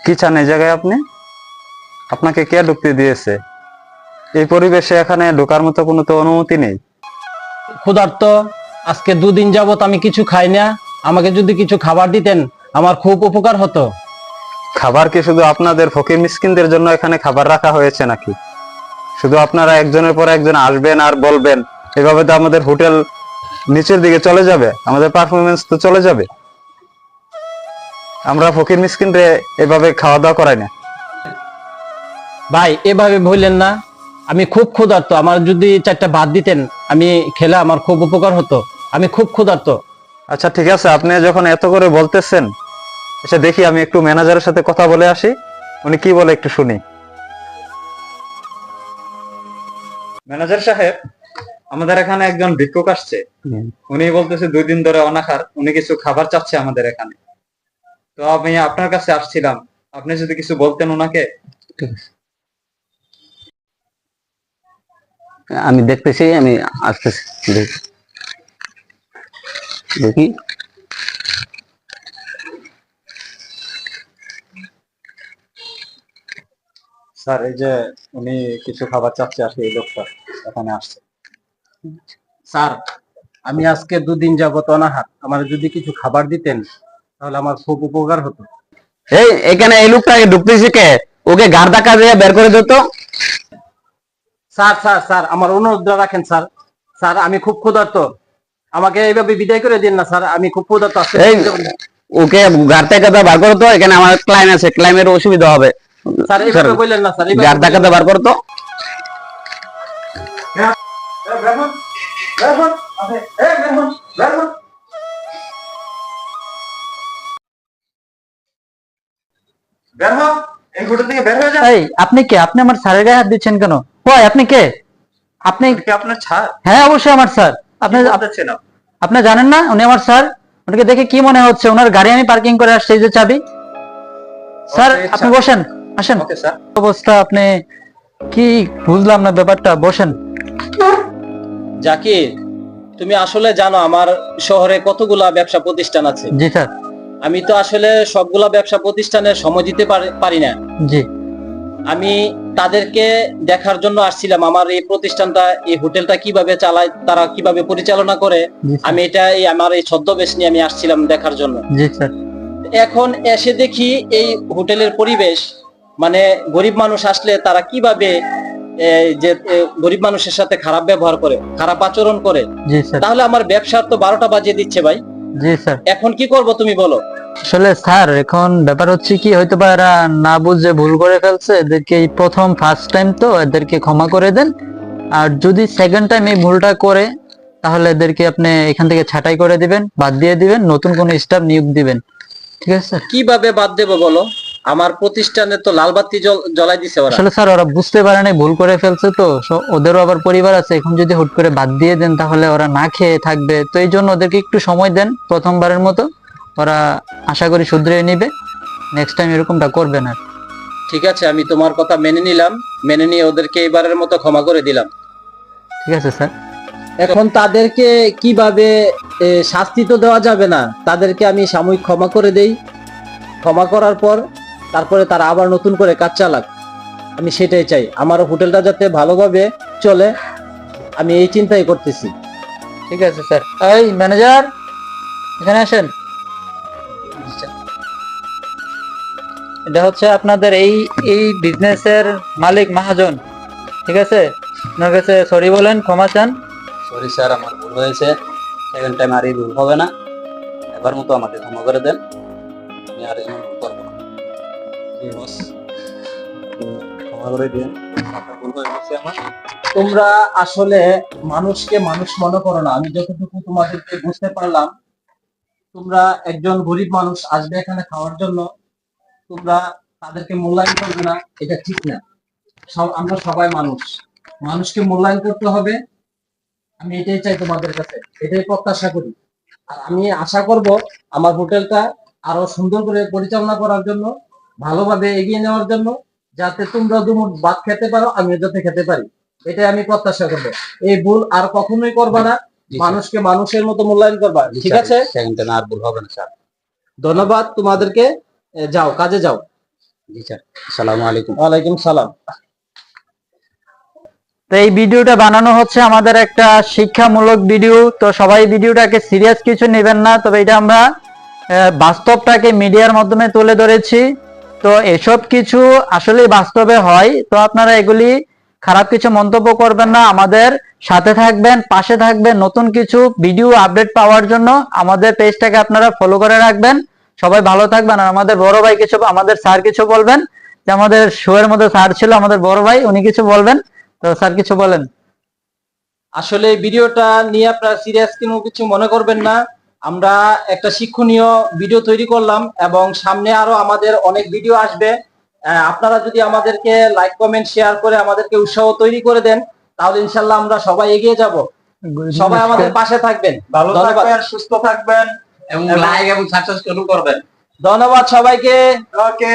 কি চান এই জায়গায় আপনি? আপনাকে কে ঢুকতে দিয়েছে? এই পরিবেশে এখানে ঢোকার মতো কোনো তো অনুমতি নেই। ক্ষুধার্ত, আজকে 2 দিন যাবত আমি কিছু খাই না। আমাকে যদি কিছু খাবার দিতেন আমার খুব উপকার হতো। খাবার কি শুধু আপনাদের ফকির মিসকিনদের জন্য এখানে খাবার রাখা হয়েছে নাকি? শুধু আপনারা একজনের পর একজন আসবেন আর বলবেন, এভাবে তো আমাদের হোটেল নিচের দিকে চলে যাবে, আমাদের পারফরমেন্স তো চলে যাবে। আমরা ফকির মিসকিনরে এভাবে খাওয়া দাওয়া করাই না। ভাই এভাবে বললেন না, আমি খুব ক্ষুধার্ত। আমার যদি 4টা ভাত দিতেন আমি খেলে আমার খুব উপকার হতো। আমি খুব ক্ষুধার্ত। আচ্ছা ঠিক আছে, আপনি যখন এত করে বলতেছেন, আচ্ছা দেখি আমি একটু ম্যানেজারের সাথে কথা বলে আসি, উনি কি বলে একটু শুনি। ম্যানেজার সাহেব, আমাদের এখানে একজন ভিক্ষুক আসছে। উনি বলতেছে 2 দিন ধরে অনাহার, উনি কিছু খাবার চাচ্ছে আমাদের এখানে। তো আমি আপনার কাছে আসছিলাম, আপনি যদি কিছু বলতেন ওনাকে। আমি দেখতেছি, আমি আসতেছি। দেখি স্যার, এই যে উনি কিছু খাবার চাচ্ছে আর কি, এই লোকটা এখানে আসছে। স্যার, আমি আজকে 2 দিন যাবত অনাহার। আমার যদি কিছু খাবার দিতেন তাহলে আমার খুব উপকার হতো। এই এখানে এই লোকটাকে ঢুকতেছি কে? ওকে গাড় ধাক্কা দিয়ে বের করে দিত। স্যার স্যার স্যার, আমার অনুরোধ রাখেন স্যার। স্যার আমি খুব ক্ষুধার্ত, আমাকে এইভাবে বিদায় করে দিন না স্যার। আমি খুব ক্ষুধার্ত। এই ওকে গাড় থেকে বার করতো, এখানে আমার ক্লায়েন্ট আছে, ক্লায়েন্টের অসুবিধা হবে। স্যার এইভাবে বললেন না স্যার। গাড় ধাক্কা বার করতো। এই আপনি কে? আপনি আমার স্যারের গায়ে হাত দিচ্ছেন কেন? কই আপনি কে? আপনি কি আপনার ছাড়? হ্যাঁ অবশ্যই আমার স্যার। আপনি আপনি জানেন না উনি আমার স্যার? ওনাকে দেখে কি মনে হচ্ছে? ওনার গাড়ি আমি পার্কিং করে আসছি, এই যে চাবি। স্যার আপনি বসেন, আসেন। Okay sir. অবস্থা, আপনি কি বুঝলাম না ব্যাপারটা, বসেন। জাকির, তুমি আসলে জানো আমার শহরে কতগুলা ব্যবসা প্রতিষ্ঠান আছে। জি স্যার। আমি তো আসলে সবগুলা ব্যবসা প্রতিষ্ঠানের সময় দিতে পারি না। জি আমি তাদেরকে দেখার জন্য আসছিলাম, আমার এই প্রতিষ্ঠানটা, এই হোটেলটা কিভাবে চালায়, তারা কিভাবে পরিচালনা করে। জি স্যার। আমি আমার এই ছদ্মবেশ নিয়ে আমি আসছিলাম দেখার জন্য। জি স্যার। এখন এসে দেখি এই হোটেলের পরিবেশ, মানে গরিব মানুষ আসলে তারা কিভাবে গরিব মানুষের সাথে খারাপ ব্যবহার করে, খারাপ আচরণ করে। জি স্যার। তাহলে আমার ব্যবসার তো 12টা বাজিয়ে দিচ্ছে ভাই। জি স্যার। এখন কি করব তুমি বলো। আসলে স্যার এখন ব্যাপার হচ্ছে কি, হয়তো বা এরা না বুঝে ভুল করে ফেলছে। এদেরকে এই প্রথম ফার্স্ট টাইম, তো এদেরকে ক্ষমা করে দেন। আর যদি সেকেন্ড টাইম এই ভুলটা করে তাহলে এদেরকে আপনি এখান থেকে ছাঁটাই করে দিবেন, বাদ দিয়ে দিবেন, নতুন কোন স্টাফ নিয়োগ দিবেন। ঠিক আছে স্যার? কিভাবে বাদ দেবো বলো? আমার প্রতিষ্ঠানে তো লাল বাতি জ্বলাই দিছে ওরা। আসলে স্যার ওরা বুঝতে পারে নাই, ভুল করে ফেলছে, তো ওদেরও আবার পরিবার আছে। এখন যদি হুট করে বাদ দিয়ে দেন তাহলে ওরা না খেয়ে থাকবে। তো এই জন্য ওদেরকে একটু সময় দেন, প্রথমবারের মতো। ওরা আশা করি শুধরিয়ে নিবে, নেক্সট টাইম এরকমটা করবে না। ঠিক আছে, আমি তোমার কথা মেনে নিলাম, মেনে নিয়ে ওদেরকে এবারের মতো ক্ষমা করে দিলাম। ঠিক আছে স্যার। এখন তাদেরকে কিভাবে শাস্তি তো দেওয়া যাবে না, তাদেরকে আমি সাময়িক ক্ষমা করে দেই। ক্ষমা করার পর তারপরে তারা আবার নতুন করে কাজ চালাক, আমি সেটাই চাই। আমার হোটেলটা যাতে ভালোভাবে চলে, আমি এই চিন্তাই করতেছি। ঠিক আছে স্যার। এই ম্যানেজার, এখানে আসেন। এটা হচ্ছে আপনাদের এই এই বিজনেসের মালিক মহাজন। ঠিক আছে, আপনার কাছে সরি বলেন, ক্ষমা চান। সরি স্যার, আমার ভুল হয়েছে। সেকেন্ড টাইম আর এই ভুল হবে না। এবার মতো আমাকে ক্ষমা করে দেন, আমি আর এমন ভুল করবো না। ক্ষমা করে দিন, আপনার ভুল হয়ে গেছে আমার। তোমরা আসলে মানুষকে মানুষ মনে করো না। আমি যতটুকু তোমাদেরকে বুঝতে পারলাম, তোমরা একজন গরিব মানুষ আসবে এখানে খাওয়ার জন্য, তোমরা তাদেরকে মূল্যায়ন করবে না, এটা ঠিক না। আমরা সবাই মানুষ, মানুষকে মূল্যায়ন করতে হবে। আমি এটাই চাই তোমাদের কাছে, এটাই প্রত্যাশা করি। আর আমি আশা করব আমার হোটেলটা আরো সুন্দর করে পরিচালনা করার জন্য, ভালোভাবে এগিয়ে নেওয়ার জন্য, যাতে তোমরা দুমুঠ ভাত খেতে পারো, আমিও যাতে খেতে পারি, এটাই আমি প্রত্যাশা করব। এই ভুল আর কখনোই করবা না, মানুষকে মানুষের মতো মূল্যায়ন করবা। ঠিক আছে? সেকেন্ড টাইম আর ভুল হবে না স্যার। ধন্যবাদ তোমাদেরকে। যাও, কাজে যাও। জি স্যার, আসসালামু আলাইকুম। ওয়ালাইকুম সালাম। তো এই ভিডিওটা বানানো হচ্ছে আমাদের একটা শিক্ষামূলক ভিডিও, তো সবাই ভিডিওটাকে সিরিয়াস কিছু নেবেন না, তবে এটা আমরা বাস্তবটাকে মিডিয়ার মাধ্যমে তুলে ধরেছি। তো এসব কিছু আসলে বাস্তবে হয়, তো আপনারা এগুলি খারাপ কিছু মন্তব্য করবেন না, আমাদের সাথে থাকবেন, পাশে থাকবেন। নতুন কিছু ভিডিও আপডেট পাওয়ার জন্য আমাদের পেজটাকে আপনারা ফলো করে রাখবেন। সবাই ভালো থাকবেন। আর আমাদের বড় ভাই কিছু, আমাদের স্যার কিছু বলবেন, যে আমাদের শো এর মধ্যে স্যার ছিল আমাদের বড় ভাই, উনি কিছু বলবেন। তো স্যার কিছু বলেন। আসলে এই ভিডিওটা নিয়ে আপনারা সিরিয়াস কিছু মনে করবেন না। আমরা একটা শিক্ষণীয় ভিডিও তৈরি করলাম এবং সামনে আরো আমাদের অনেক ভিডিও আসবে। আপনারা যদি আমাদেরকে লাইক কমেন্ট শেয়ার করে আমাদেরকে উৎসাহ তৈরি করে দেন, তাহলে ইনশাল্লাহ আমরা সবাই এগিয়ে যাব। সবাই আমাদের পাশে থাকবেন। ভালো ধন্যবাদ। থাকবেন, সুস্থ থাকবেন এবং লাইক এবং সাবস্ক্রাইব করবেন। ধন্যবাদ সবাইকে। ওকে।